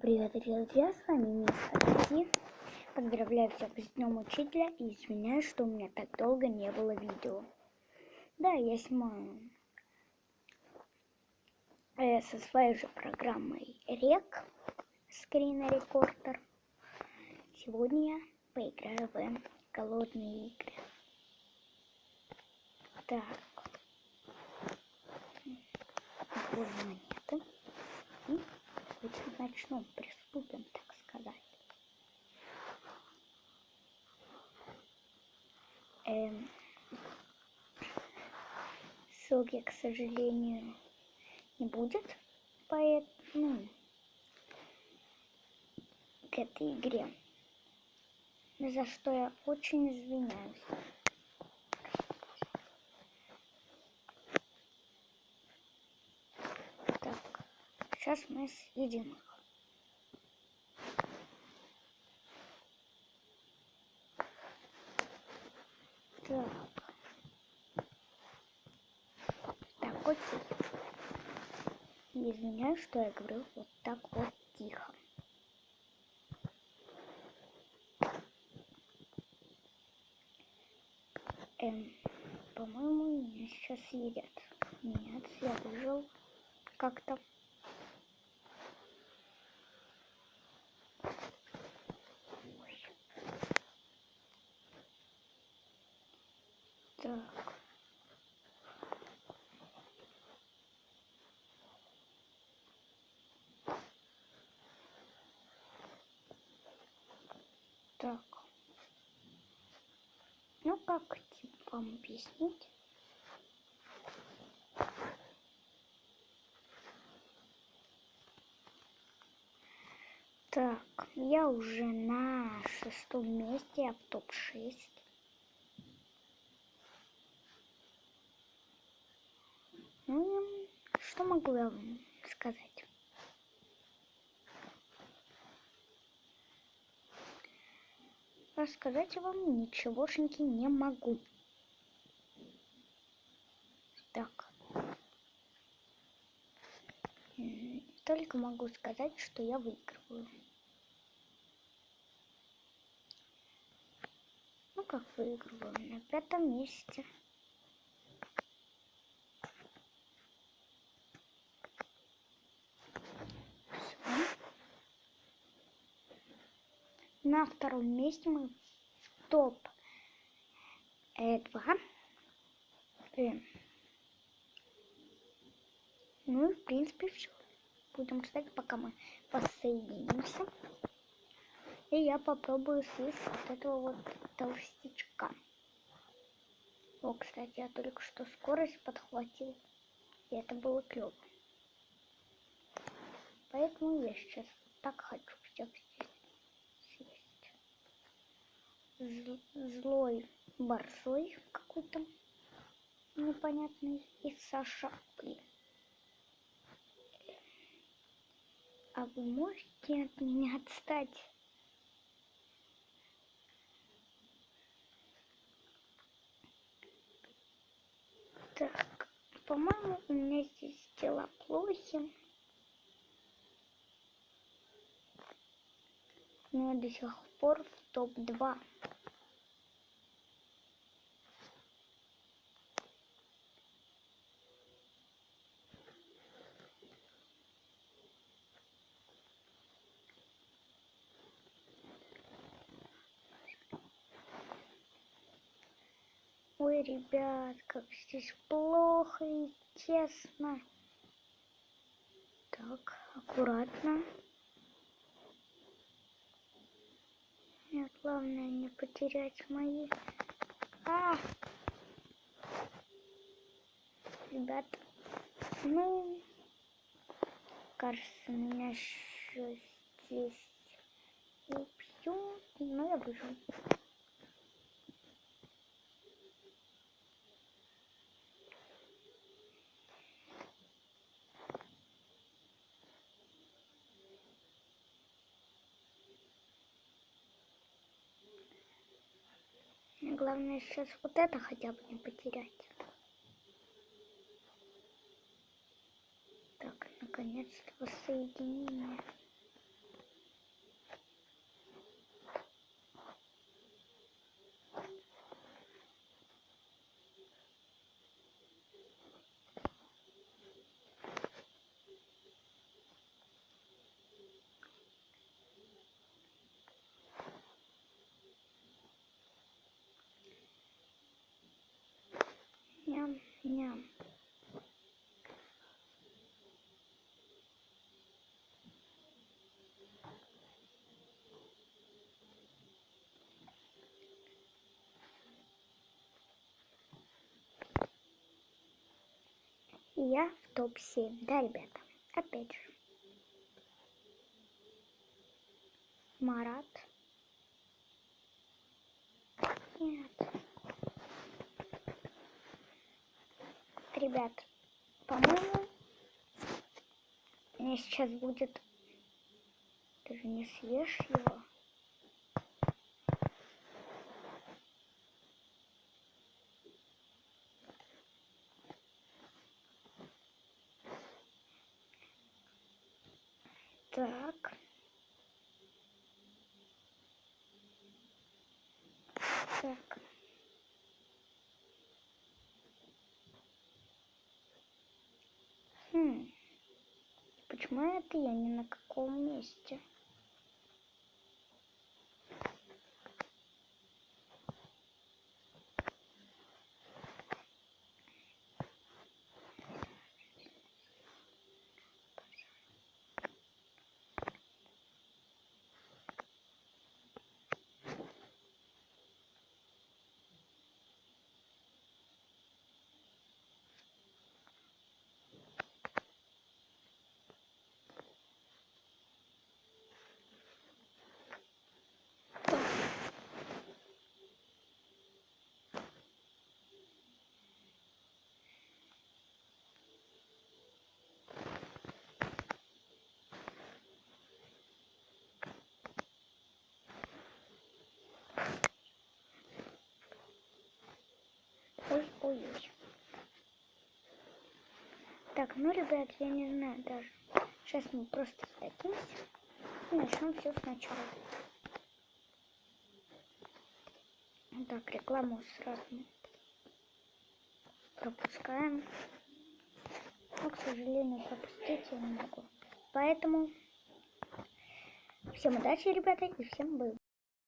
Привет, друзья, с вами Мистер Ти. Поздравляю всех с Днем Учителя и извиняюсь, что у меня так долго не было видео. Да, я снимаю со своей же программой Рек, Screen Recorder. Сегодня я поиграю в голодные игры. Так, вот монеты. И давайте начнем, приступим, так сказать. Ссылки, к сожалению, не будет, поэтому к этой игре, за что я очень извиняюсь. Так, сейчас мы съедим их. Так, вот. И извиняюсь, что я говорю вот так вот тихо. По-моему, меня сейчас едят. Нет, я выжил как-то. Так. Так. Ну как вам объяснить? Так, я уже на 6-м месте, я в топ-6. Ну, что могу я вам сказать? Рассказать я вам ничегошеньки не могу. Так. Только могу сказать, что я выигрываю. Ну как выигрываю? На 5-м месте. На 2-м месте мы в топ-2. Ну и в принципе все. Будем ждать, пока мы воссоединимся. И я попробую съесть вот этого вот толстячка. О, кстати, я только что скорость подхватил. И это было клево. Поэтому я сейчас вот так хочу всех здесь съесть. Злой борзой какой-то непонятный из Саша. А вы можете от меня отстать? Так, по-моему, у меня здесь дела плохи. Но я до сих пор в топ-2. Ой, ребят, как здесь плохо и тесно. Так, аккуратно. Мне главное не потерять мои... Ребят, ну, кажется, меня еще здесь убьют, но я выживу. Главное сейчас вот это хотя бы не потерять. Так, наконец-то воссоединение. я в топ-7. Да, ребята? Опять же. Марат. Нет. Ребят, по-моему, мне сейчас будет... Ты же не съешь его. Так. Так. Почему это я ни на каком месте? Ой-ой-ой. Так, ну, ребят, я не знаю даже. Сейчас мы просто сдадимся и начнем все сначала. Так, рекламу сразу пропускаем. Но, к сожалению, пропустить я не могу. Поэтому всем удачи, ребята, и всем бай.